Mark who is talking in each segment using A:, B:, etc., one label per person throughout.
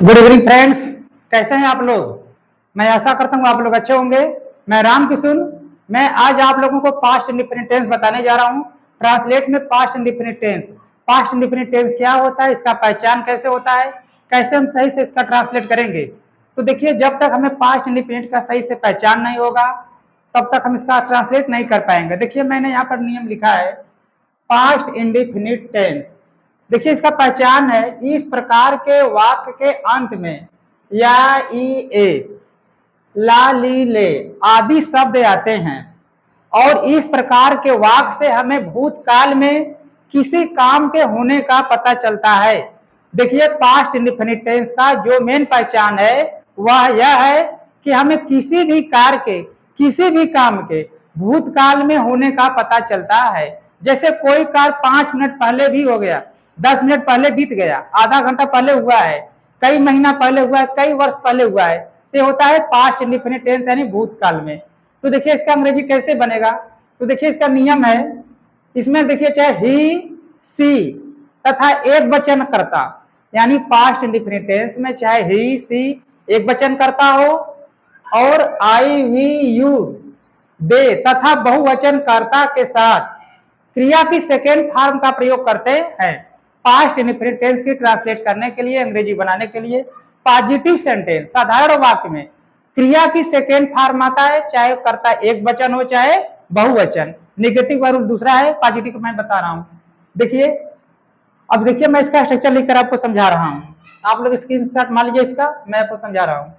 A: Good evening friends, कैसे हैं आप लोग। मैं आशा करता हूँ आप लोग अच्छे होंगे। मैं राम किशुन। मैं आज आप लोगों को पास्ट इंडिफिनिट टेंस बताने जा रहा हूँ। ट्रांसलेट में past indefinite tense. Past indefinite tense क्या होता है, इसका पहचान कैसे होता है, कैसे हम सही से इसका ट्रांसलेट करेंगे। तो देखिए, जब तक हमें पास्ट इंडिफिनिट का सही से पहचान नहीं होगा तब तक हम इसका ट्रांसलेट नहीं कर पाएंगे। देखिए, मैंने यहाँ पर नियम लिखा है पास्ट इंडिफिनिट टेंस। देखिए, इसका पहचान है, इस प्रकार के वाक्य के अंत में या ई ए ला ली ले आदि शब्द आते हैं और इस प्रकार के वाक्य से हमें भूतकाल में किसी काम के होने का पता चलता है। देखिए, पास्ट इंडिफिनिट टेंस का जो मेन पहचान है वह यह है कि हमें किसी भी कार्य के, किसी भी काम के भूतकाल में होने का पता चलता है। जैसे कोई कार्य 5 मिनट पहले भी हो गया, 10 मिनट पहले बीत गया, आधा घंटा पहले हुआ है, कई महीना पहले हुआ है, कई वर्ष पहले हुआ है, ये होता है पास्ट इंडिफिनिट टेंस यानी भूतकाल में। तो देखिए, इसका अंग्रेजी कैसे बनेगा। तो देखिए, इसका नियम है, इसमें देखिए चाहे ही, सी तथा एक वचन करता यानी पास्ट इंडिफिनिट टेंस में चाहे ही, सी एक वचन करता हो और आई, वी, यू, दे तथा बहुवचन कर्ता के साथ क्रिया की सेकेंड फॉर्म का प्रयोग करते हैं। पास्ट इंडिफिनिट टेंस की ट्रांसलेट करने के लिए, अंग्रेजी बनाने के लिए पॉजिटिव सेंटेंस साधारण वाक्य में क्रिया की सेकेंड फॉर्म आता है, चाहे कर्ता एक वचन हो चाहे बहुवचन। नेगेटिव का रूल दूसरा है, पॉजिटिव मैं बता रहा हूं। देखिए, अब देखिए, मैं इसका स्ट्रक्चर लिखकर आपको समझा रहा हूं। आप लोग स्क्रीनशॉट मान लीजिए इसका, मैं आपको समझा रहा हूं।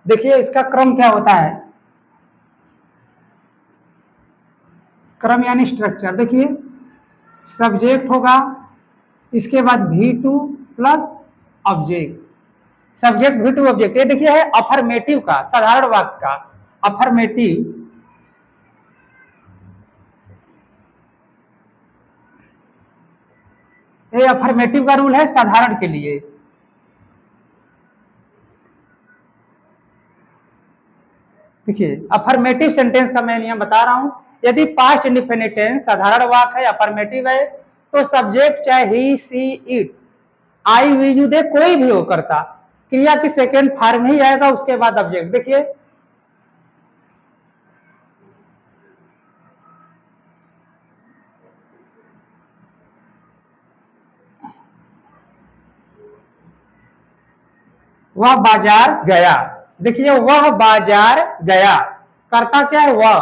A: देखिए, इसका क्रम क्या होता है, क्रम यानी स्ट्रक्चर। देखिए, सब्जेक्ट होगा, इसके बाद V2 plus object. Subject V2 object, ये देखिए है अफर्मेटिव का, साधारण वाक्य का अफर्मेटिव। ये अफर्मेटिव का रूल है साधारण के लिए। देखिए, अफर्मेटिव सेंटेंस का मैं नियम बता रहा हूं। यदि पास्ट इंडिफिनिट टेंस साधारण वाक्य है, अफर्मेटिव है, तो सब्जेक्ट चाहे ही, she, it, I, we, you, दे कोई भी हो करता, क्रिया की सेकेंड फॉर्म ही आएगा, उसके बाद ऑब्जेक्ट। देखिए, वह बाजार गया। देखिए, वह बाजार गया, करता क्या है वह,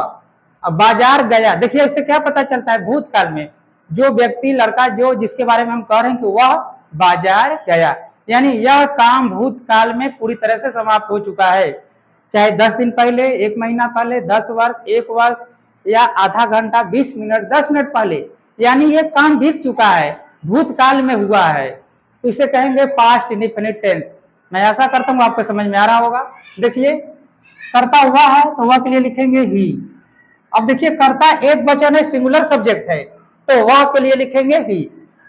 A: अब बाजार गया। देखिए, इससे क्या पता चलता है, भूतकाल में जो व्यक्ति, लड़का जो जिसके बारे में हम कह रहे हैं कि वह बाजार गया, यानी यह काम भूतकाल में पूरी तरह से समाप्त हो चुका है। चाहे 10 दिन पहले, 1 महीना पहले, 10 वर्ष, 1 वर्ष या आधा घंटा, 20 मिनट, 10 मिनट पहले, यानी ये काम बीत चुका है, भूतकाल में हुआ है, तो इसे कहेंगे पास्ट इंडिफिनिट टेंस। मैं आशा करता हूं आपको समझ में आ रहा होगा। देखिए, करता हुआ है तो वह के लिए लिखेंगे ही। अब देखिए, कर्ता एक वचन है, सिंगुलर सब्जेक्ट है, तो वह के लिए लिखेंगे ही।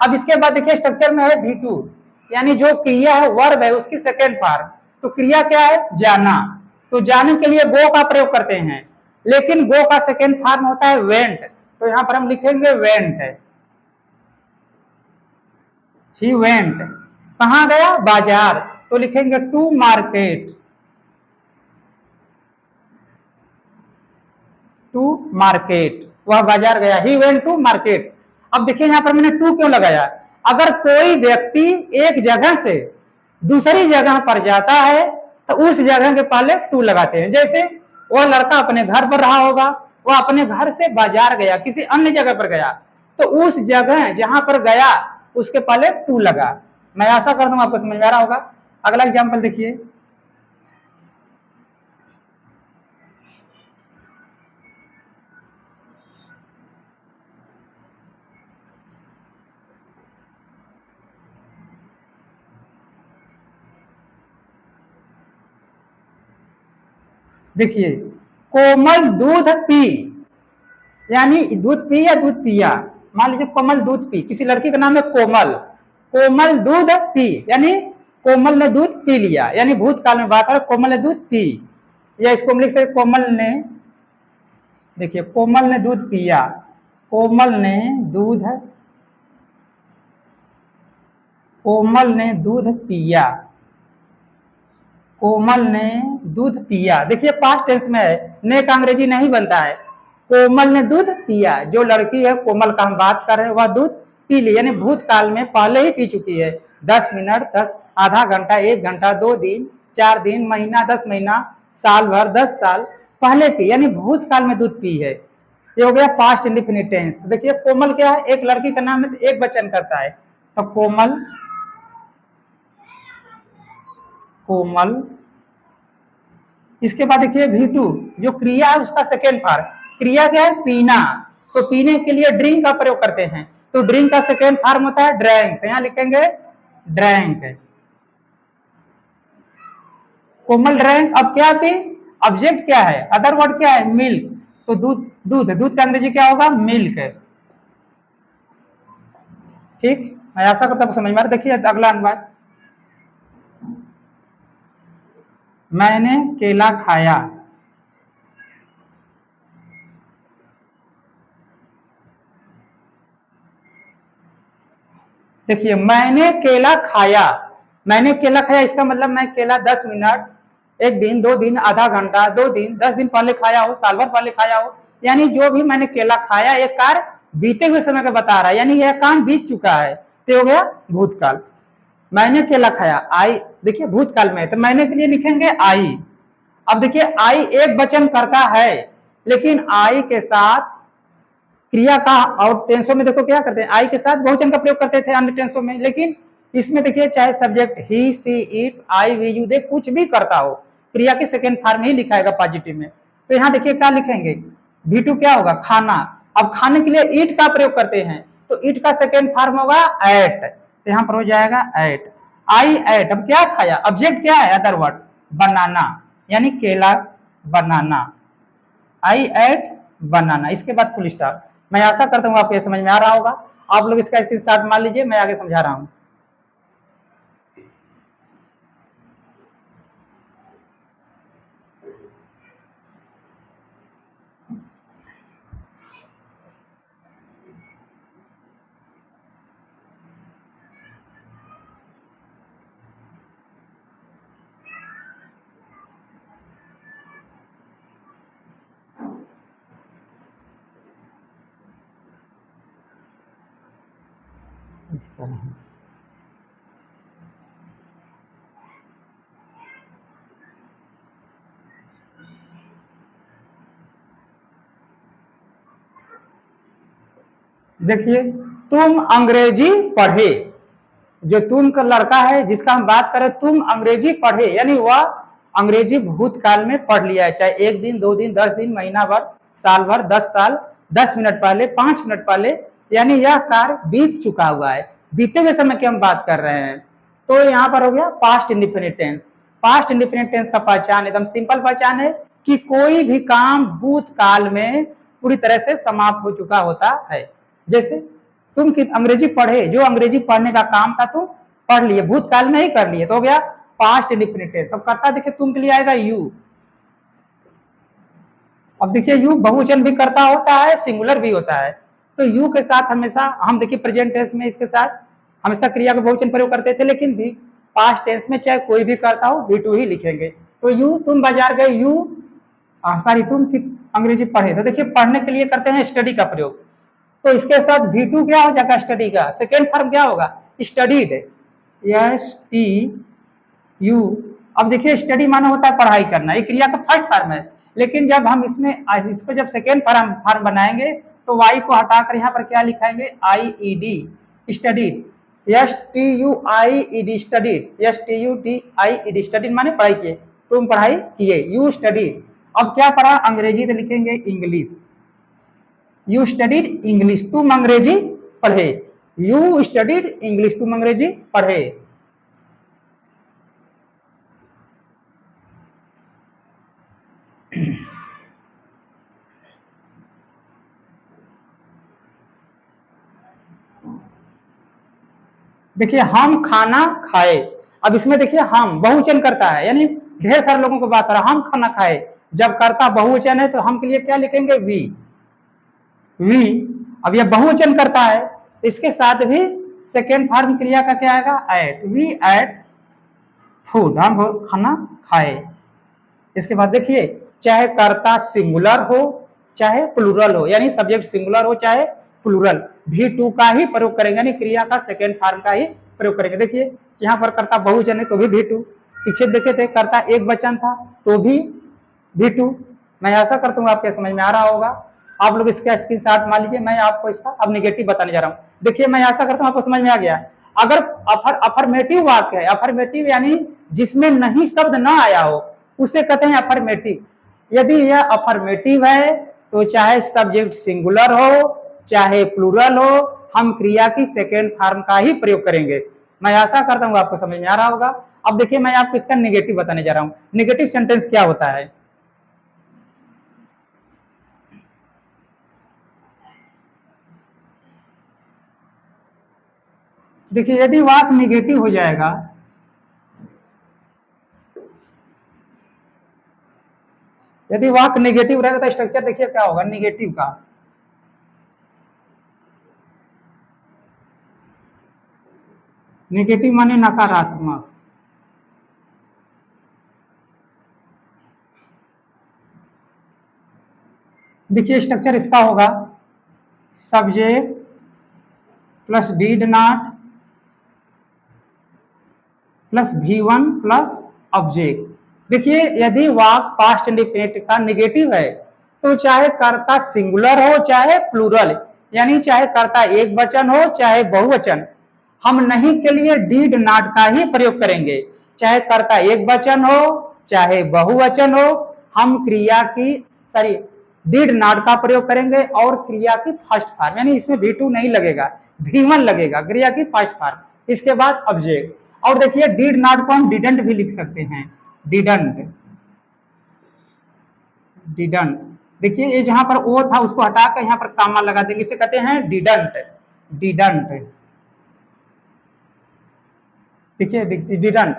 A: अब इसके बाद देखिए, स्ट्रक्चर में है V2 यानी जो क्रिया है, वर्ब है, उसकी सेकेंड फॉर्म। तो क्रिया क्या है, जाना, तो जाने के लिए गो का प्रयोग करते हैं, लेकिन गो का सेकेंड फॉर्म होता है वेंट, तो यहां पर हम लिखेंगे वेंट। ही वेंट, कहां गया, बाजार, तो लिखेंगे टू मार्केट, टू मार्केट, वह बाजार गया, ही वेंट टू मार्केट। अब देखिए, यहां पर मैंने टू क्यों लगाया, अगर कोई व्यक्ति एक जगह से दूसरी जगह पर जाता है तो उस जगह के पहले टू लगाते हैं। जैसे वह लड़का अपने घर पर रहा होगा, वह अपने घर से बाजार गया, किसी अन्य जगह पर गया, तो उस जगह जहां पर गया उसके पहले टू लगा। मैं आशा करता हूं आपको समझ में आ रहा होगा। अगला एग्जाम्पल देखिए, देखिए, कोमल दूध पी, यानी दूध पी या दूध पिया। मान लीजिए कोमल दूध पी, किसी लड़की का नाम है कोमल, कोमल दूध पी, यानी कोमल ने दूध पी लिया, यानी भूतकाल में बात है कोमल ने दूध पी, या इसको हम लिख सकते कोमल ने, देखिए कोमल ने दूध पिया, कोमल ने दूध, कोमल ने दूध पिया, कोमल ने दूध पिया। देखिए पास्ट टेंस में है, ने का अंग्रेजी नहीं बनता है। कोमल ने दूध पिया, जो लड़की है कोमल का हम बात कर रहे हैं वह दूध पी ली, यानी भूतकाल में पहले ही पी चुकी है। 10 मिनट तक, आधा घंटा, 1 घंटा, 2 दिन, 4 दिन, महीना, 10 महीना, साल भर, 10 साल पहले पी, यानी भूतकाल में दूध पी है। ये हो गया पास्ट इंडिफिनिट टेंस। देखिए कोमल क्या है, एक लड़की का नाम है तो एक वचन करता है, तो कोमल, कोमल। इसके बाद देखिए V2 जो क्रिया है उसका सेकेंड फॉर्म, क्रिया क्या है, पीना, तो पीने के लिए ड्रिंक का प्रयोग करते हैं, तो ड्रिंक का सेकेंड फॉर्म होता है ड्रैंक, तो यहां लिखेंगे ड्रैंक। कोमल ड्रैंक, अब क्या पी, ऑब्जेक्ट क्या है, अदर वर्ड क्या है, मिल्क, तो दूध, दूध, दूध का अंग्रेजी क्या होगा, मिल्क। ठीक, मैं आशा करता हूं समझ में आ रहा। देखिए अगला अनुवाद, मैंने केला खाया, देखिए मैंने केला खाया, मैंने केला खाया इसका मतलब मैं केला 10 मिनट, 1 दिन, 2 दिन, आधा घंटा, 2 दिन, 10 दिन पहले खाया हो, साल भर पहले खाया हो, यानी जो भी मैंने केला खाया एक कार्य बीते हुए समय का बता रहा है, यानी यह काम बीत चुका है, तो हो गया भूतकाल। मैंने केला खाया, आई, देखिए भूतकाल में है तो मैंने के लिए लिखेंगे आई। अब देखिए आई एक वचन करता है, लेकिन आई के साथ क्रिया का, और टेंसों में देखो क्या करते हैं, आई के साथ बहुवचन का प्रयोग करते थे अन्य टेंसों में, लेकिन इसमें देखिए चाहे subject he, she, it, I, we, you, they कुछ भी करता हो, क्रिया के सेकेंड फॉर्म ही लिखाएगा पॉजिटिव में। तो यहाँ देखिए क्या लिखेंगे, V2 क्या होगा, खाना। अब खाने के लिए ईट का प्रयोग करते हैं, तो ईट का सेकेंड फॉर्म होगा एट, तो यहाँ पर हो जाएगा एट, आई एट। अब क्या खाया, ऑब्जेक्ट क्या है, अदर वर्ड, बनाना, यानी केला, बनाना, आई एट बनाना, इसके बाद फुल स्टॉप। मैं आशा करता हूँ आपको ये समझ में आ रहा होगा। आप लोग इसका स्क्रीनशॉट मान लीजिए, मैं आगे समझा रहा हूँ। इसका नहीं, देखिए तुम अंग्रेजी पढ़े, जो तुम का लड़का है जिसका हम बात करें, तुम अंग्रेजी पढ़े, यानी वह अंग्रेजी भूतकाल में पढ़ लिया है, चाहे 1 दिन, 2 दिन, 10 दिन, महीना भर, साल भर, 10 साल, 10 मिनट पहले, 5 मिनट पहले, यानी यह कार्य बीत चुका हुआ है, बीते हुए समय की हम बात कर रहे हैं। तो यहाँ पर हो गया past indefinite tense. Past indefinite tense का पहचान एकदम सिंपल पहचान है कि कोई भी काम भूतकाल में पूरी तरह से समाप्त हो चुका होता है। जैसे तुम अंग्रेजी पढ़े, जो अंग्रेजी पढ़ने का काम था तुम पढ़ लिए, भूतकाल में ही कर लिए, तो हो गया पास्ट इंडिफिनिट टेंस। अब करता देखिए तुम के लिए आएगा यू। अब देखिए यू बहुवचन भी करता होता है, सिंगुलर भी होता है, तो यू के साथ हमेशा हम देखिए प्रेजेंट टेंस में इसके साथ हमेशा क्रिया का बहुवचन प्रयोग करते थे, लेकिन भी पास्ट टेंस में चाहे कोई भी करता हो V2 ही लिखेंगे। तो यू, तुम बाजार गए, यू सॉरी तुम अंग्रेजी पढ़े, तो देखिए पढ़ने के लिए करते हैं स्टडी का प्रयोग, तो इसके साथ V2 क्या हो जाएगा, स्टडी का सेकेंड फॉर्म क्या होगा, स्टडीड, STU। अब देखिए स्टडी माना होता है पढ़ाई करना, ये क्रिया का फर्स्ट फॉर्म है, लेकिन जब हम इसमें इसको जब सेकेंड फॉर्म बनाएंगे तो वाई को हटाकर यहाँ पर क्या लिखाएंगे, IED, studied, STUIED, studied, STUDIED, studied माने पढ़ाई किए, तुम पढ़ाई किए, यू स्टडीड। अब क्या पढ़ा, अंग्रेजी तो लिखेंगे इंग्लिश, यू स्टडीड इंग्लिश, तुम अंग्रेजी पढ़े, यू स्टडीड इंग्लिश, तुम अंग्रेजी पढ़े। देखिए हम खाना खाए, अब इसमें देखिए हम बहुवचन करता है, यानी ढेर सारे लोगों को बात कर रहा है, हम खाना खाए। जब करता बहुवचन है तो हम के लिए क्या लिखेंगे? वी। वी। अब यह बहुवचन करता है, इसके साथ भी सेकेंड फॉर्म क्रिया का क्या आएगा? एट। वी एट फूड, हम खाना खाए। इसके बाद देखिए, चाहे कर्ता सिंगुलर हो चाहे प्लूरल हो, यानी सब्जेक्ट सिंगुलर हो चाहे प्लूरल, भी टू का ही प्रयोग करेंगे, यानी क्रिया का सेकेंड फॉर्म का ही प्रयोग करेंगे। देखिए यहाँ पर कर्ता बहुवचन है तो भी टू, पीछे देखे थे कर्ता एक वचन था तो भी टू। मैं ऐसा करता हूँ, आपके समझ में आ रहा होगा। आप लोग इसका स्क्रीनशॉट मान लीजिए, मैं आपको इसका अब निगेटिव बताने जा रहा हूँ। देखिए मैं ऐसा करता हूँ, आपको समझ में आ गया। अगर अफर्मेटिव वाक्य है, अफर्मेटिव यानी जिसमें नहीं शब्द ना आया हो, उसे कहते हैं अफर्मेटिव। यदि यह अफर्मेटिव है तो चाहे सब्जेक्ट सिंगुलर हो चाहे प्लूरल हो, हम क्रिया की सेकेंड फॉर्म का ही प्रयोग करेंगे। मैं आशा करता हूं आपको समझ में आ रहा होगा। अब देखिए मैं आपको इसका निगेटिव बताने जा रहा हूं। निगेटिव सेंटेंस क्या होता है? देखिए यदि वाक्य निगेटिव हो जाएगा, यदि वाक्य निगेटिव रहेगा तो स्ट्रक्चर देखिए क्या होगा निगेटिव का। निगेटिव माने नकारात्मक। देखिए स्ट्रक्चर इसका होगा subject plus did not plus V1 plus object. देखिए यदि वाक्य पास्ट इंडेफिनिट का निगेटिव है तो चाहे कर्ता सिंगुलर हो चाहे प्लूरल, यानी चाहे कर्ता एक वचन हो चाहे बहुवचन, हम नहीं के लिए डीड नॉट का ही प्रयोग करेंगे। चाहे कर्ता एक वचन हो चाहे बहुवचन हो, हम क्रिया की सॉरी डीड नॉट का प्रयोग करेंगे और क्रिया की फर्स्ट फॉर्म, यानी इसमें V2 नहीं लगेगा, V1 लगेगा, क्रिया की फर्स्ट फॉर्म। इसके बाद ऑब्जेक्ट। और देखिए डिड नॉट को हम डिडंट भी लिख सकते हैं, डिडंट। डिडंट देखिए ये जहां पर ओ था उसको हटाकर यहाँ पर कामा लगा देंगे, इसे कहते हैं डिडंट। डिडंट देखिए डिडंट।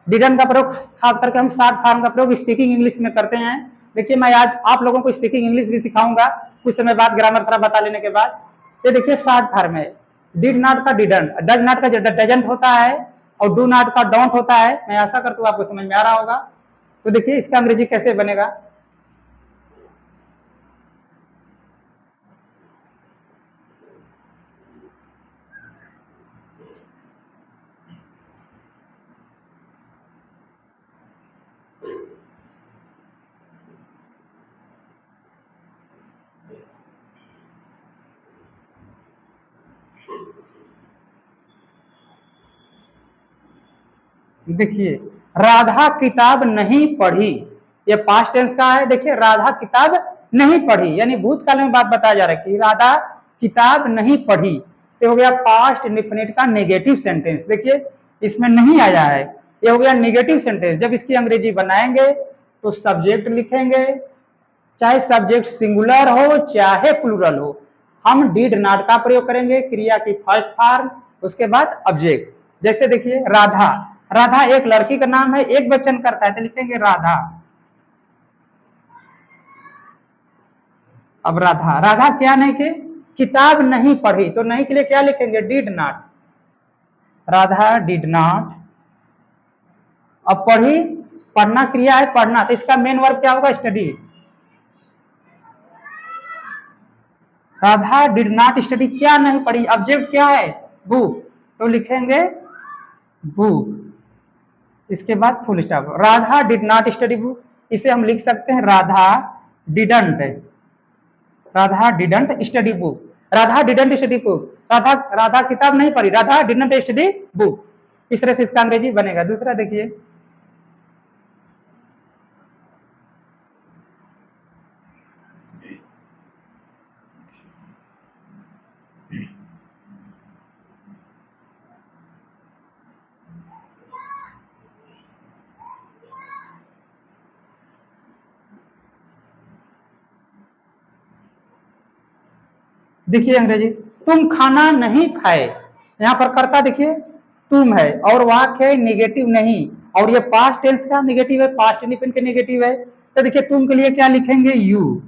A: डिडंट का प्रयोग खास करके हम शॉर्ट फॉर्म का प्रयोग स्पीकिंग इंग्लिश में करते हैं। देखिए मैं आज आप लोगों को स्पीकिंग इंग्लिश भी सिखाऊंगा कुछ समय बाद, ग्रामर थोड़ा बता लेने के बाद। ये देखिए शॉर्ट फॉर्म है, डिड नॉट का डिडंट, डज नॉट का डजंट होता है और डू नॉट का डोंट होता है। मैं आशा करता हूँ आपको समझ में आ रहा होगा। तो देखिए इसका अंग्रेजी कैसे बनेगा। देखिए राधा किताब नहीं पढ़ी, ये पास्ट टेंस का है। देखिए राधा किताब नहीं पढ़ी, यानी भूतकाल में बात बताया जा रहा है कि राधा किताब नहीं पढ़ी, तो हो गया पास्ट इंडेफिनिट का नेगेटिव सेंटेंस। देखिए इसमें नहीं आया है, ये हो गया नेगेटिव सेंटेंस। जब इसकी अंग्रेजी बनाएंगे तो सब्जेक्ट लिखेंगे, चाहे सब्जेक्ट सिंगुलर हो चाहे प्लूरल हो, हम डिड नॉट का प्रयोग करेंगे, क्रिया की फर्स्ट फॉर्म, उसके बाद ऑब्जेक्ट। जैसे देखिए राधा, राधा एक लड़की का नाम है, एक वचन करता है तो लिखेंगे राधा। अब राधा, राधा क्या नहीं के किताब नहीं पढ़ी, तो नहीं के लिए क्या लिखेंगे? Did not. Radha did not. अब पढ़ी, पढ़ना क्रिया है पढ़ना, तो इसका मेन वर्ब क्या होगा? Study. Radha did not study, क्या नहीं पढ़ी, ऑब्जेक्ट क्या है? बुक, तो लिखेंगे बुक। इसके बाद full stop. Radha did not study book, इसे हम लिख सकते हैं Radha didn't, Radha didn't study book. Radha didn't study book, Radha Radha किताब नहीं पढ़ी, राधा डिडंट स्टडी बुक। इस तरह से इसका अंग्रेजी बनेगा। दूसरा देखिए देखिए अंग्रेजी, तुम खाना नहीं खाए, यहां पर कर्ता देखिए तुम है, और वाक्य है निगेटिव नहीं, और ये पास्ट टेंस का निगेटिव है, पास्ट इंडिपेंडेंट का निगेटिव है। तो देखिए तुम के लिए क्या लिखेंगे, यू।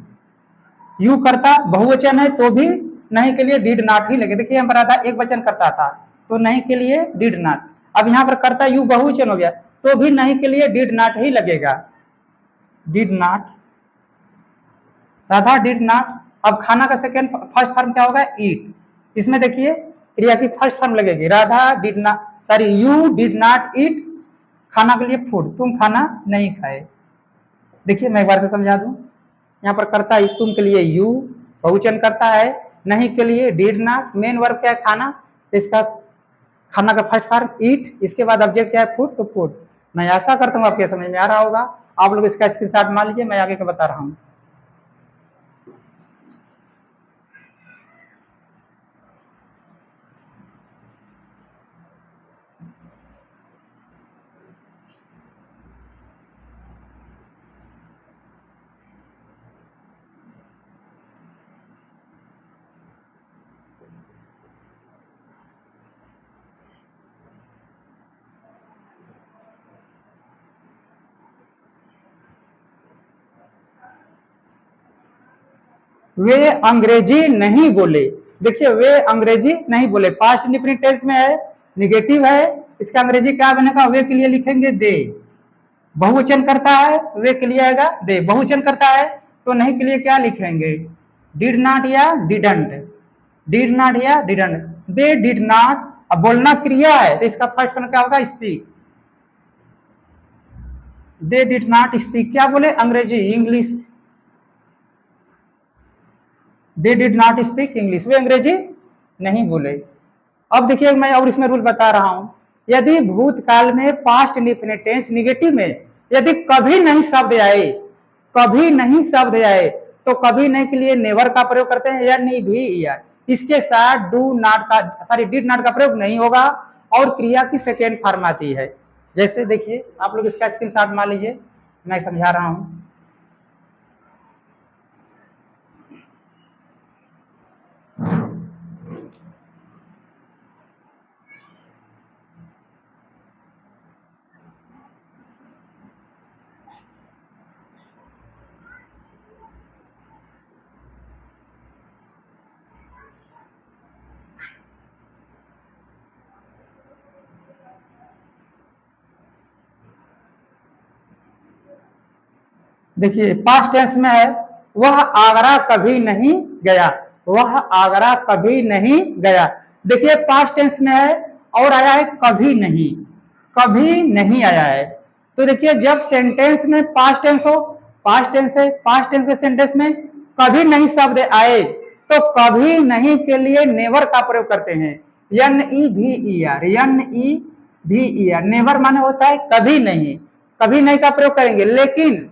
A: यू करता बहुवचन है तो भी नहीं के लिए डिड नॉट ही लगे। देखिए यहाँ पर आधा एक वचन करता था तो नहीं के लिए डिड नॉट। अब यहाँ पर करता यू बहुवचन हो गया तो भी नहीं के लिए डिड नॉट ही लगेगा, did not. Radha did not. अब खाना का सेकेंड फर्स्ट फॉर्म क्या होगा, ईट। इसमें देखिए क्रिया की फर्स्ट फॉर्म लगेगी, Radha did not, sorry you did not eat, खाना के लिए फूड, तुम खाना नहीं खाए। देखिए मैं एक बार से समझा दूं, यहाँ पर करता है तुम के लिए यू, बहुवचन करता है, नहीं के लिए डिड नॉट, मेन वर्ब क्या है खाना, तो इसका खाना का फर्स्ट फॉर्म ईट, इसके बाद ऑब्जेक्ट क्या है फूड, तो फूड। मैं ऐसा करता हूँ आपके समझ में आ रहा होगा। आप लोग इसका स्क्रीनशॉट मान लीजिए, मैं आगे का बता रहा हूँ। वे अंग्रेजी नहीं बोले। देखिए वे अंग्रेजी नहीं बोले, पास्ट इंडिफिनिट टेंस में है, निगेटिव है, इसका अंग्रेजी क्या बनेगा, वे के लिए लिखेंगे दे। बहुवचन करता है वे के लिए आएगा दे, बहुवचन करता है तो नहीं के लिए क्या लिखेंगे, डिड नॉट या डिडंट, डिड नॉट या डिडंट, दे डिड नॉट। अब बोलना क्रिया है तो इसका फर्स्ट फॉर्म क्या होगा, speak. They did not speak, क्या बोले, अंग्रेजी, English. They did not speak English, वे अंग्रेजी नहीं बोले। अब देखिए मैं और इसमें रूल बता रहा हूं, यदि भूतकाल में पास्ट इंडिफिनिट टेंस निगेटिव में यदि कभी नहीं शब्द आए, कभी नहीं शब्द आए, तो कभी नहीं के लिए नेवर का प्रयोग करते हैं या नहीं भी या, इसके साथ डू नॉट का, सॉरी डिड नॉट का प्रयोग नहीं होगा, और क्रिया की सेकेंड फॉर्म आती है। जैसे देखिए आप लोग इसका स्क्रीनशॉट मान लीजिए, मैं समझा रहा हूं। देखिए पास्ट टेंस में है, वह आगरा कभी नहीं गया, वह आगरा कभी नहीं गया। देखिए पास्ट टेंस में है और आया है कभी नहीं, कभी नहीं आया है। तो देखिए जब सेंटेंस में पास्ट टेंस हो, पास्ट टेंस है, पास्ट टेंस के सेंटेंस में कभी नहीं शब्द आए तो कभी नहीं के लिए नेवर का प्रयोग करते हैं, एन ई भी ई आर, एन ई भी ई आर, नेवर माने होता है कभी नहीं, कभी नहीं का प्रयोग करेंगे। लेकिन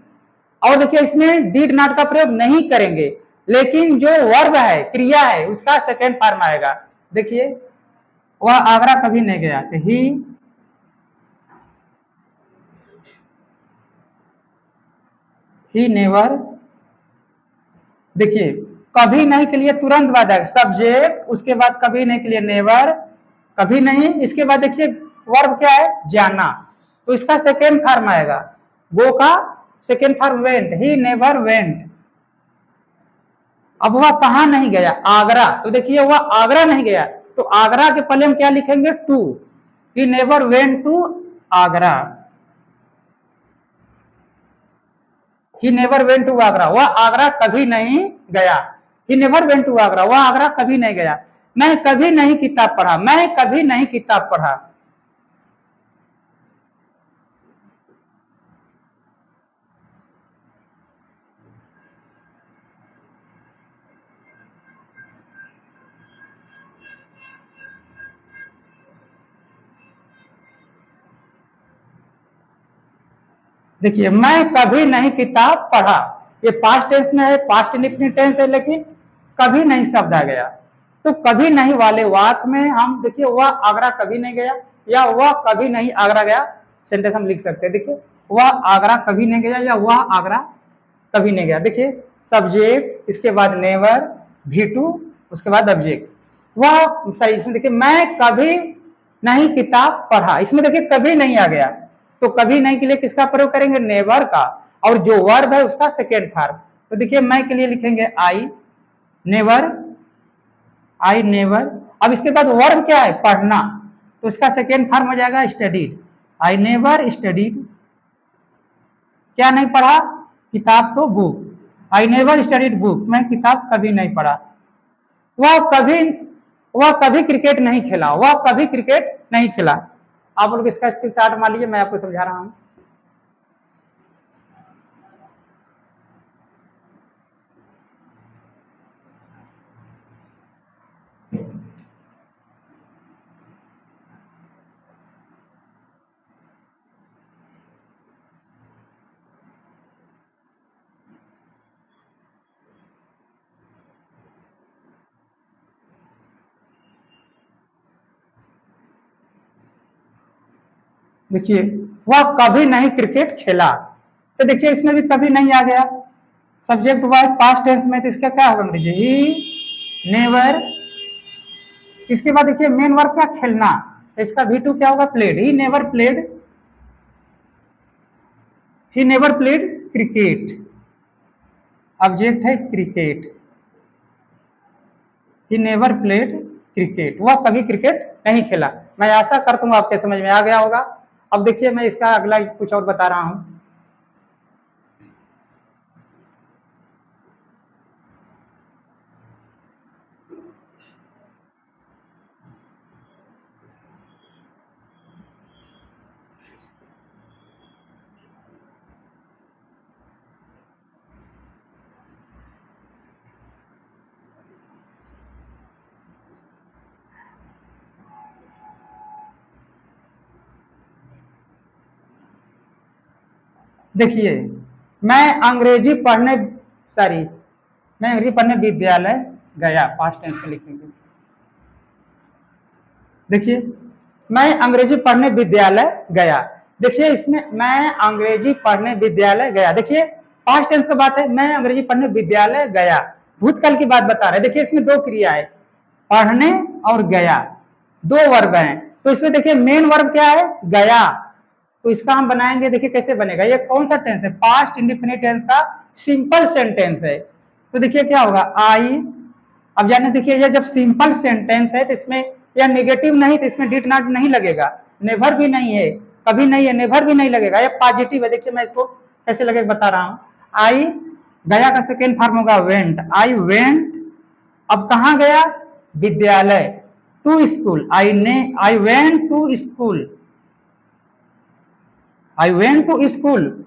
A: और देखिए इसमें डिड नॉट का प्रयोग नहीं करेंगे, लेकिन जो वर्ब है, क्रिया है, उसका सेकेंड फॉर्म आएगा। देखिए वह आगरा कभी नहीं गया, तो ही नेवर। देखिए कभी नहीं के लिए तुरंत बाद आएगा सब्जेक्ट, उसके बाद कभी नहीं के लिए नेवर, कभी नहीं, इसके बाद देखिए वर्ब क्या है, जाना, तो इसका सेकेंड फॉर्म आएगा, गो का सेकेंड फॉर्म वेंट, ही नेवर वेंट। अब वह कहां नहीं गया, आगरा, तो देखिए वह आगरा नहीं गया, तो आगरा के पहले हम क्या लिखेंगे, to, he never went to Agra, he never went to Agra, वह आगरा कभी नहीं गया, he never went to Agra, वह आगरा कभी नहीं गया। मैं कभी नहीं किताब पढ़ा, मैं कभी नहीं किताब पढ़ा। देखिए मैं कभी नहीं किताब पढ़ा, ये पास्ट टेंस में है, पास्ट इंडिफिनिट टेंस है, लेकिन कभी नहीं शब्द आ गया, तो कभी नहीं वाले वाक्य में हम देखिए वह आगरा कभी नहीं गया या वह कभी नहीं आगरा गया, सेंटेंस हम लिख सकते हैं। देखिए वह आगरा कभी नहीं गया या वह आगरा कभी नहीं गया। देखिए सब्जेक्ट, इसके बाद नेवर, भी टू, उसके बाद ऑब्जेक्ट, वह सही। इसमें देखिए मैं कभी नहीं किताब पढ़ा, इसमें देखिए कभी नहीं आ गया, तो कभी नहीं के लिए किसका प्रयोग करेंगे, नेवर का, और जो वर्ब है उसका सेकेंड फॉर्म। तो देखिए मैं के लिए लिखेंगे आई नेवर, आई नेवर। अब इसके बाद वर्ब क्या है, पढ़ना, तो इसका सेकेंड फॉर्म हो जाएगा स्टडीड, आई नेवर स्टडीड। क्या नहीं पढ़ा, किताब, तो book, I never studied book, मैं किताब कभी नहीं पढ़ा। वह कभी वह कभी क्रिकेट नहीं खेला, वह कभी क्रिकेट नहीं खेला। आप लोग इसका स्क्रीनशॉट मान लीजिए, मैं आपको समझा रहा हूं। देखिए वह कभी नहीं क्रिकेट खेला, तो देखिए इसमें भी कभी नहीं आ गया, सब्जेक्ट वर्ब पास्ट टेंस में, तो इसका क्या होगा अंग्रेजी, ही नेवर। इसके बाद देखिए मेन वर्ब क्या, खेलना, तो इसका V2 क्या होगा, played, he never played, he never played cricket, object है cricket, he never played cricket, वह कभी क्रिकेट नहीं खेला। मैं आशा करता हूँ आपके समझ में आ गया होगा। अब देखिए मैं इसका अगला कुछ और बता रहा हूं। देखिए मैं अंग्रेजी पढ़ने, सॉरी, मैं अंग्रेजी पढ़ने विद्यालय गया, पास्ट टेंस में लिखेंगे। देखिए मैं अंग्रेजी पढ़ने विद्यालय गया, देखिए इसमें मैं अंग्रेजी पढ़ने विद्यालय गया, देखिए पास्ट टेंस की बात है, मैं अंग्रेजी पढ़ने विद्यालय गया, भूतकाल की बात बता रहे हैं। देखिए इसमें दो क्रिया है, पढ़ने और गया, दो वर्ब हैं, तो इसमें देखिए मेन वर्ब क्या है, गया, तो इसका हम बनाएंगे, देखिए कैसे बनेगा, ये कौन सा टेंस है, पास्ट इंडिफिनिट टेंस का सिंपल सेंटेंस है। तो देखिए क्या होगा, आई, अब जाने, देखिए ये जब सिंपल सेंटेंस है तो इसमें यह नेगेटिव नहीं, तो इसमें डिड नॉट नहीं लगेगा, नेवर भी नहीं है, कभी नहीं है, नेवर भी नहीं लगेगा, यह पॉजिटिव है। देखिए मैं इसको कैसे लगेगा बता रहा हूं, आई, गया का सेकेंड फॉर्म होगा वेंट, आई वेंट, अब कहां गया, विद्यालय, to school, I went to school, I went to school,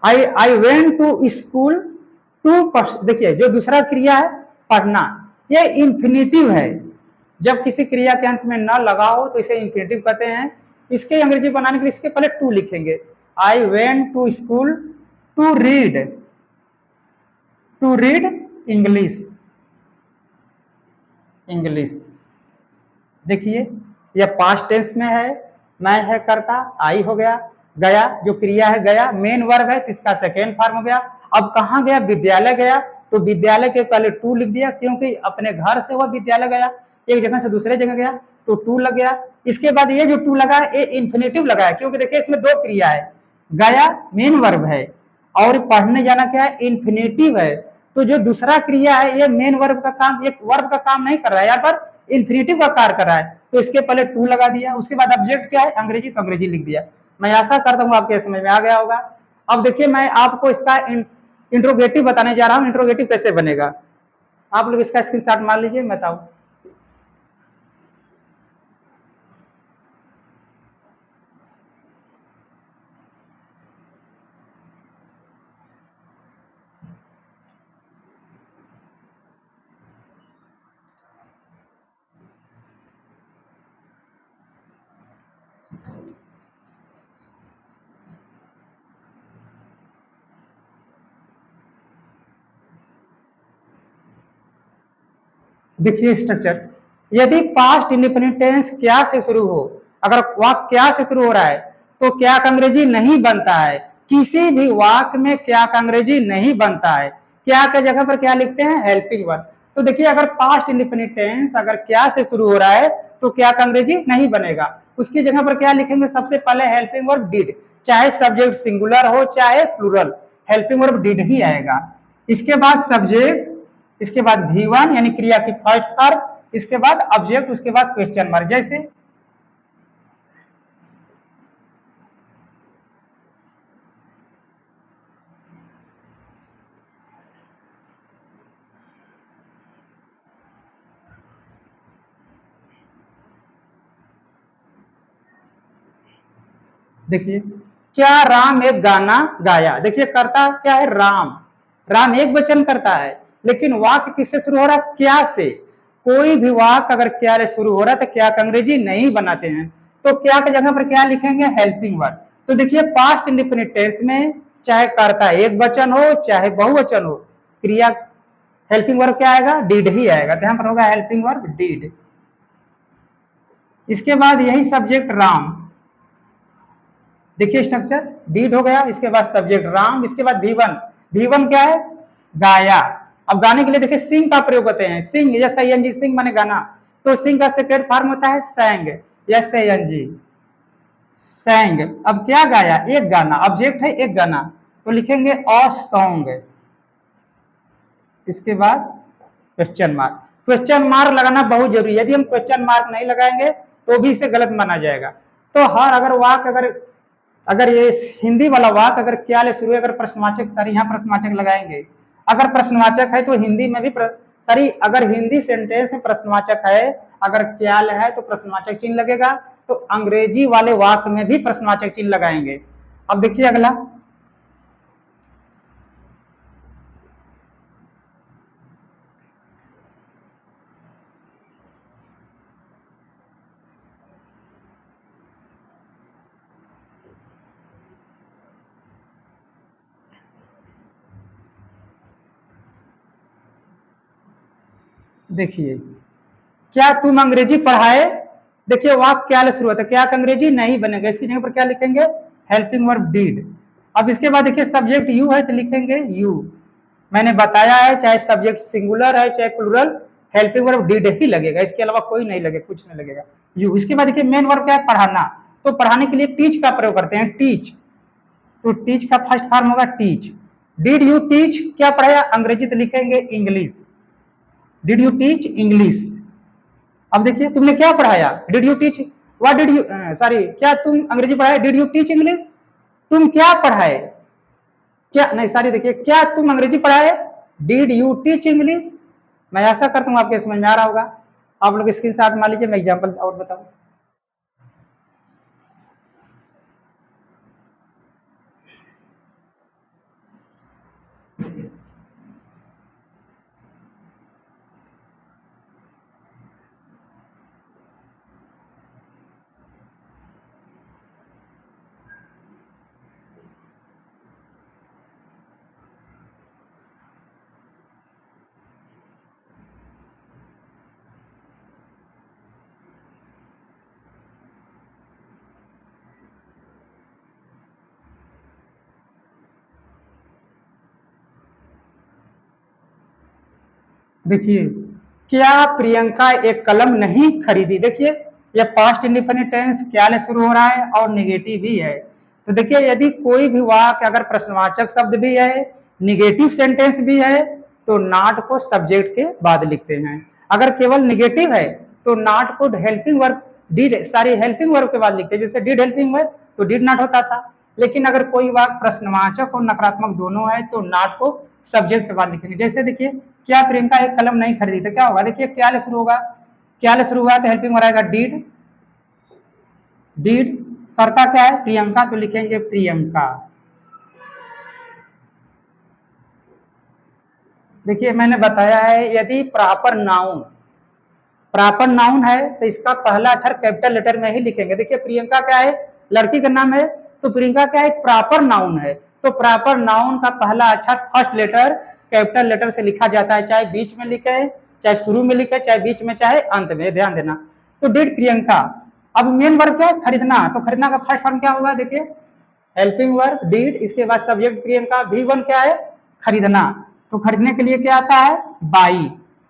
A: I went to school to, देखिए जो दूसरा क्रिया है पढ़ना, ये इंफिनिटिव है, जब किसी क्रिया के अंत में न लगाओ तो इसे इंफिनिटिव कहते हैं। इसके अंग्रेजी बनाने के लिए इसके पहले टू लिखेंगे, I went to school to read, English, देखिए यह पास्ट टेंस में है, मैं है करता, आई हो गया, गया जो क्रिया है गया मेन वर्ब है, इसका सेकेंड फॉर्म हो गया। अब कहां गया, विद्यालय गया, तो विद्यालय के पहले टू लिख दिया, क्योंकि अपने घर से वह विद्यालय गया, एक जगह से दूसरे जगह गया, तो टू लग गया। इसके बाद ये जो टू लगा ये इंफिनिटिव लगा है, क्योंकि देखिए इसमें दो क्रिया है, गया मेन वर्ब है और पढ़ने जाना क्या है, इंफिनिटिव है, तो जो दूसरा क्रिया है ये मेन वर्ब का काम, एक वर्ब का काम नहीं कर रहा है, यहाँ पर इंफिनिटिव का कार्य कर रहा है, तो इसके पहले टू लगा दिया, उसके बाद ऑब्जेक्ट क्या है, अंग्रेजी, तो अंग्रेजी लिख दिया। मैं आशा करता हूँ आपके समझ में आ गया होगा। अब देखिए मैं आपको इसका इंट्रोगेटिव बताने जा रहा हूँ, इंट्रोगेटिव कैसे बनेगा, आप लोग इसका स्क्रीनशॉट मार लीजिए, बताओ। देखिए स्ट्रक्चर, यदि पास्ट इंडिपेंडेंट टेंस क्या से शुरू हो, अगर वाक्य क्या से शुरू हो रहा है तो क्या का अंग्रेजी नहीं बनता है, किसी भी वाक्य में क्या का अंग्रेजी नहीं बनता है, क्या के जगह पर क्या लिखते हैं, हेल्पिंग वर्ब। तो देखिए अगर पास्ट इंडिपेंडेंट टेंस अगर क्या से शुरू हो रहा है तो क्या का अंग्रेजी नहीं बनेगा। उसकी जगह पर क्या लिखेंगे, सबसे पहले हेल्पिंग वर्ब डिड, चाहे सब्जेक्ट सिंगुलर हो चाहे प्लूरल, हेल्पिंग वर्ब डिड ही आएगा। इसके बाद सब्जेक्ट, इसके बाद V1 यानी क्रिया की फर्स्ट फॉर्म, इसके बाद ऑब्जेक्ट, उसके बाद क्वेश्चन मार्क। जैसे देखिए, क्या राम एक गाना गाया। देखिए करता क्या है, राम, राम एक वचन करता है, लेकिन वाक्य किससे शुरू हो रहा है, क्या से। कोई भी वाक्य अगर क्या से शुरू हो रहा है तो क्या का अंग्रेजी नहीं बनाते हैं, तो क्या की जगह पर क्या लिखेंगे, हेल्पिंग वर्ब। तो देखिए पास्ट इंडेफिनिट टेंस में चाहे कर्ता एक वचन हो चाहे बहुवचन हो, क्रिया हेल्पिंग वर्ब क्या आएगा, डिड ही आएगा। तो यहां पर होगा हेल्पिंग वर्ब डिड। इसके बाद यही सब्जेक्ट राम, देखिए स्ट्रक्चर डीड हो गया, इसके बाद सब्जेक्ट राम, इसके बाद V1, V1 क्या है, गाया। अब गाने के लिए देखिए सिंग का प्रयोग करते हैं, सिंग SING, सिंग माने गाना, तो सिंग का सेकेंड फॉर्म होता है सैंग, SANG, सैंग। अब क्या गाया, एक गाना, ऑब्जेक्ट है एक गाना, तो लिखेंगे अ सॉन्ग, इसके बाद क्वेश्चन मार्क। क्वेश्चन मार्क लगाना बहुत जरूरी है, यदि हम क्वेश्चन मार्क नहीं लगाएंगे तो भी इसे गलत माना जाएगा। तो हर अगर वाक अगर ये हिंदी वाला वाक अगर क्या ले शुरू है, अगर प्रश्नवाचक, सर यहाँ प्रश्नवाचक लगाएंगे, अगर प्रश्नवाचक है तो हिंदी में भी सॉरी अगर हिंदी सेंटेंस में प्रश्नवाचक है, अगर क्या है तो प्रश्नवाचक चिन्ह लगेगा, तो अंग्रेजी वाले वाक्य में भी प्रश्नवाचक चिन्ह लगाएंगे। अब देखिए अगला, देखिए क्या तुम अंग्रेजी पढ़ाए। देखिए वाक्य क्या शुरू होता है, क्या अंग्रेजी नहीं बनेगा, इसकी जगह पर क्या लिखेंगे, हेल्पिंग वर्ब डिड। अब इसके बाद देखिए सब्जेक्ट यू है तो लिखेंगे यू। मैंने बताया है चाहे सब्जेक्ट सिंगुलर है चाहे प्लूरल, हेल्पिंग वर्ब डिड ही लगेगा, इसके अलावा कोई नहीं लगेगा, कुछ नहीं लगेगा, यू। इसके बाद देखिए मेन वर्ब क्या है, पढ़ाना, तो पढ़ाने के लिए टीच का प्रयोग करते हैं, टीच, तो टीच का फर्स्ट फॉर्म होगा टीच। डिड यू टीच, क्या पढ़ाया, अंग्रेजी, तो लिखेंगे English, did you teach English. अब देखिए तुमने क्या पढ़ाया, did you teach, what did you, sorry क्या तुम अंग्रेजी पढ़ाए, डिड यू टीच इंग्लिश, तुम क्या पढ़ाए, क्या नहीं सॉरी देखिए क्या तुम अंग्रेजी पढ़ाए, डिड यू टीच इंग्लिश। मैं ऐसा करता हूँ, आपके समझ में आ रहा होगा, आप लोग स्क्रीन शॉट मान लीजिए, मैं एग्जाम्पल और बताऊँ। देखिए क्या प्रियंका एक कलम नहीं खरीदी। देखिए ये पास्ट इंडिफिनिट टेंस क्या ले शुरू हो रहा है और निगेटिव भी है। तो देखिए यदि कोई भी वाक्य अगर प्रश्नवाचक शब्द भी है, निगेटिव सेंटेंस भी है, तो नॉट को सब्जेक्ट के बाद लिखते हैं। अगर केवल निगेटिव है तो नॉट को हेल्पिंग वर्ब डिड, सारी हेल्पिंग वर्ब के बाद लिखते हैं, जैसे डिड हेल्पिंग वर्ब तो डिड नॉट होता था। लेकिन अगर कोई वाक्य प्रश्नवाचक और नकारात्मक दोनों है तो नॉट को सब्जेक्ट के बाद लिखेंगे। जैसे देखिए क्या प्रियंका एक कलम नहीं खरीदी, तो क्या होगा, देखिए क्या ले शुरू होगा, क्या ले शुरू हुआ तो हेल्पिंग वर्ब आएगा डिड, डिड करता क्या है प्रियंका, तो लिखेंगे प्रियंका। देखिए मैंने बताया है यदि प्रॉपर नाउन है तो इसका पहला अक्षर कैपिटल लेटर में ही लिखेंगे। देखिए प्रियंका क्या है, लड़की का नाम है, तो प्रियंका क्या है, प्रॉपर नाउन है, तो प्रॉपर नाउन का पहला अक्षर फर्स्ट लेटर कैपिटल लेटर से लिखा जाता है, चाहे बीच में लिखे, चाहे शुरू में लिखे, चाहे बीच में, चाहे अंत में, ध्यान देना। तो डिड प्रियंका। अब मेन वर्ब क्या है, खरीदना, तो खरीदना का फर्स्ट फॉर्म क्या होगा, देखिए हेल्पिंग वर्ब डिड, इसके बाद सब्जेक्ट प्रियंका, V1 क्या है, खरीदना, तो खरीदने के लिए क्या आता है, बाई,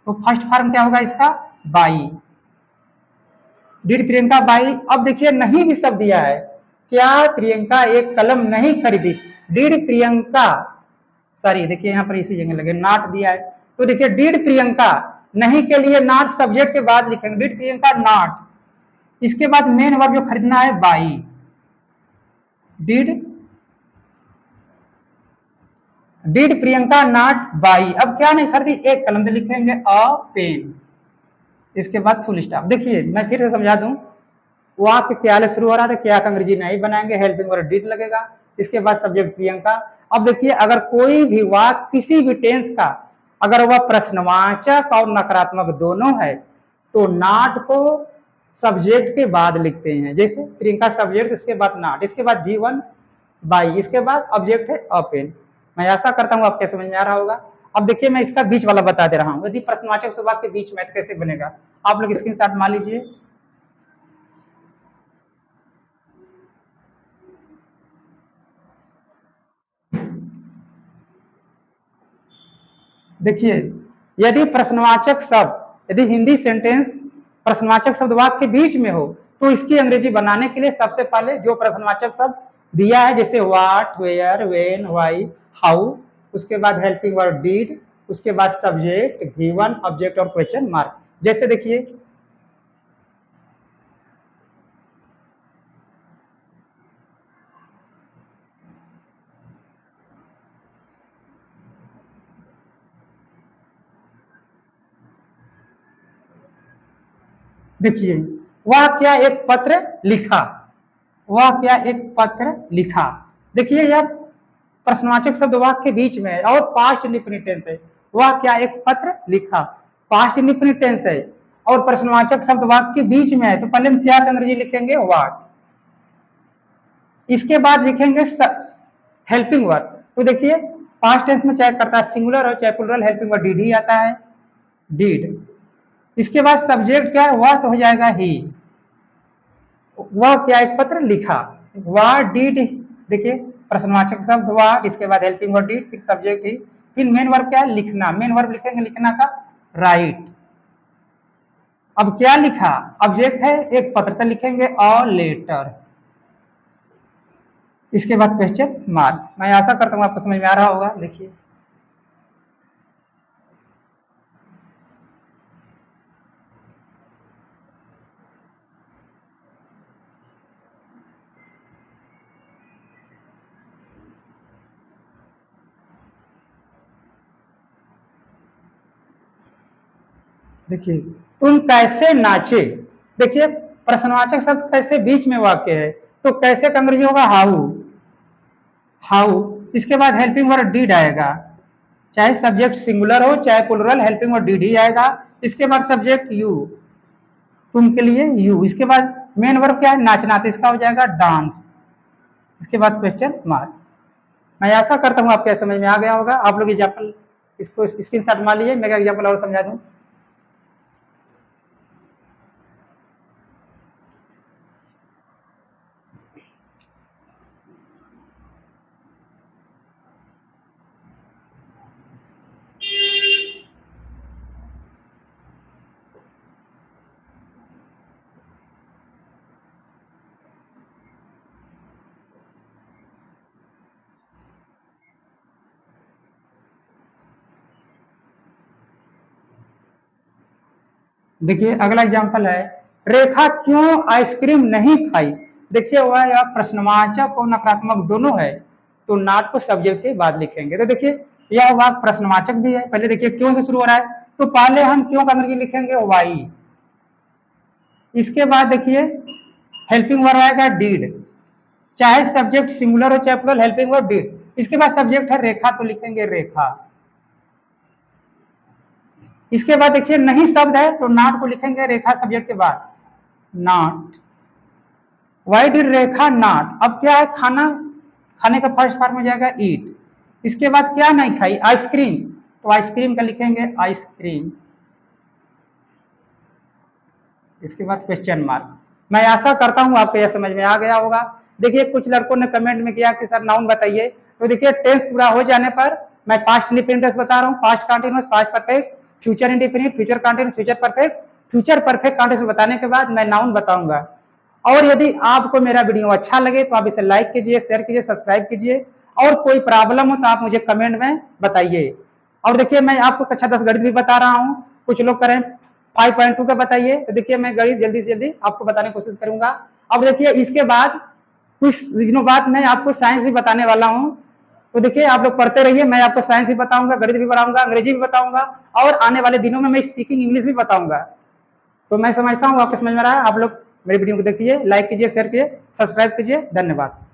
A: तो फर्स्ट फॉर्म क्या होगा इसका, बाई। डिड प्रियंका बाई, अब देखिए नहीं भी शब्द दिया है, क्या प्रियंका एक कलम नहीं खरीदी, डिड प्रियंका, सॉरी देखिए यहाँ पर इसी जगह लगे नॉट दिया है, तो देखिए डिड प्रियंका, नहीं के लिए नॉट सब्जेक्ट के बाद लिखेंगे, डिड प्रियंका नॉट, इसके बाद मेन वर्ब जो खरीदना है by, did Priyanka not by, अब क्या नहीं खरीदी, एक कलम, तो लिखेंगे अ पेन, इसके बाद फुल स्टॉप। देखिए मैं फिर से समझा दूं, वाक्य क्या से शुरू हो रहा था, क्या का अंग्रेजी नहीं बनाएंगे, हेल्पिंग वर्ब डिड लगेगा, इसके बाद सब्जेक्ट प्रियंका। अब देखिए अगर कोई भी वाक्य किसी भी टेंस का अगर वह प्रश्नवाचक और नकारात्मक दोनों है तो नॉट को सब्जेक्ट के बाद लिखते हैं, जैसे प्रियंका सब्जेक्ट, इसके बाद नॉट, इसके बाद V1 बाई, इसके बाद ऑब्जेक्ट है अपेन। मैं आशा करता हूँ आपके समझ में आ रहा होगा। अब देखिए मैं इसका बीच वाला बता दे रहा हूँ, यदि प्रश्नवाचक वाक्य के बीच में तो कैसे बनेगा, आप लोग स्क्रीनशॉट मान लीजिए। देखिए यदि प्रश्नवाचक शब्द, यदि हिंदी सेंटेंस प्रश्नवाचक शब्द वाक्य के बीच में हो तो इसकी अंग्रेजी बनाने के लिए सबसे पहले जो प्रश्नवाचक शब्द दिया है, जैसे what, where, when, why, how, उसके बाद हेल्पिंग वर्ब डिड, उसके बाद सब्जेक्ट V1 ऑब्जेक्ट और क्वेश्चन मार्क। जैसे देखिए देखिए वह क्या एक पत्र लिखा, वह क्या एक पत्र लिखा, देखिए यह प्रश्नवाचक शब्द वाक्य के बीच में है और पास्ट इंडिफिनिट टेंस है, वह क्या एक पत्र लिखा, पास्ट इंडिफिनिट टेंस है और प्रश्नवाचक शब्द वाक्य के बीच में है, तो पहले हम क्या का अंग्रेजी लिखेंगे व्हाट, इसके बाद लिखेंगे हेल्पिंग वर्ब। तो देखिए पास्ट टेंस में चाहे करता है सिंगुलर और चाहे प्लूरल, हेल्पिंग वर्ब डिड ही आता है, डिड, इसके बाद सब्जेक्ट क्या है, वह तो हो जाएगा ही, वह क्या एक पत्र लिखा, वह डिड, देखिए प्रश्नवाचक शब्द वह, इसके बाद हेल्पिंग वर्ब डिड, फिर सब्जेक्ट ही, फिर मेन वर्ब क्या है लिखना, मेन वर्ब लिखेंगे लिखना का राइट। अब क्या लिखा, ऑब्जेक्ट है एक पत्र, तो लिखेंगे अ लेटर, इसके बाद क्वेश्चन मार्क। मैं आशा करता हूँ आपको समझ में आ रहा होगा। देखिए देखिए तुम कैसे नाचे, देखिए प्रश्नवाचक शब्द कैसे बीच में वाक्य है, तो कैसे का अंग्रेजी होगा हाउ, हाउ, इसके बाद हेल्पिंग वर्ब डिड आएगा, चाहे सब्जेक्ट सिंगुलर हो चाहे प्लूरल, हेल्पिंग वर्ब डिड ही आएगा, इसके बाद सब्जेक्ट यू, तुम के लिए यू, इसके बाद मेन वर्ब क्या है नाचना, तो इसका हो जाएगा डांस, इसके बाद क्वेश्चन मार्क। मैं आशा करता हूँ आपके समझ में आ गया होगा। आप लोग एग्जाम्पल इसको स्क्रीनशॉट मान लीजिए, मैं एग्जाम्पल और समझा दूं। देखिए अगला एग्जाम्पल है, रेखा क्यों आइसक्रीम नहीं खाई, देखिए वह या प्रश्नवाचक और नकारात्मक दोनों है, तो नॉट को सब्जेक्ट के बाद लिखेंगे। तो देखिए यह वाक्य प्रश्नवाचक भी है, पहले देखिए क्यों से शुरू हो रहा है, तो पहले हम क्यों का अंग्रेजी लिखेंगे वाई, इसके बाद देखिए हेल्पिंग वर्ब आएगा डिड, चाहे सब्जेक्ट सिंगुलर हो चाहे प्लूरल, हेल्पिंग वर्ब डिड, इसके बाद सब्जेक्ट है रेखा, तो लिखेंगे रेखा, इसके बाद देखिए नहीं शब्द है तो नॉट को लिखेंगे रेखा सब्जेक्ट के बाद, not, why did Rekha not, अब क्या है खाना, खाने का फर्स्ट फॉर्म हो जाएगा ईट, इसके बाद क्या नहीं खाई आइसक्रीम, तो आइसक्रीम का लिखेंगे आइसक्रीम, इसके बाद क्वेश्चन मार्क। मैं आशा करता हूं आपको यह समझ में आ गया होगा। देखिए कुछ लड़कों ने कमेंट में किया कि सर नाउन बताइए, तो देखिए टेंस पूरा हो जाने पर मैं पास्ट इंडिपेंडेंस बता रहा हूँ, past continuous, past perfect, future indefinite, future continuous, future perfect, future perfect context में बताने के बाद मैं नाउन बताऊंगा। और यदि आपको मेरा वीडियो अच्छा लगे तो आप इसे लाइक कीजिए, शेयर कीजिए, सब्सक्राइब कीजिए, और कोई प्रॉब्लम हो तो आप मुझे कमेंट में बताइए। और देखिए मैं आपको कक्षा 10 गणित भी बता रहा हूँ, कुछ लोग करें 5.2 का बताइए, तो देखिए मैं गणित जल्दी से जल्दी आपको बताने की कोशिश करूंगा। अब देखिए इसके बाद कुछ दिनों बाद मैं आपको साइंस भी बताने वाला हूँ, तो देखिए आप लोग पढ़ते रहिए, मैं आपको साइंस भी बताऊंगा, गणित भी बताऊंगा, अंग्रेजी भी बताऊंगा, और आने वाले दिनों में मैं स्पीकिंग इंग्लिश भी बताऊंगा। तो मैं समझता हूँ आपको समझ में रहा है। आप लोग मेरी वीडियो को देखिए, लाइक कीजिए, शेयर कीजिए, सब्सक्राइब कीजिए। धन्यवाद।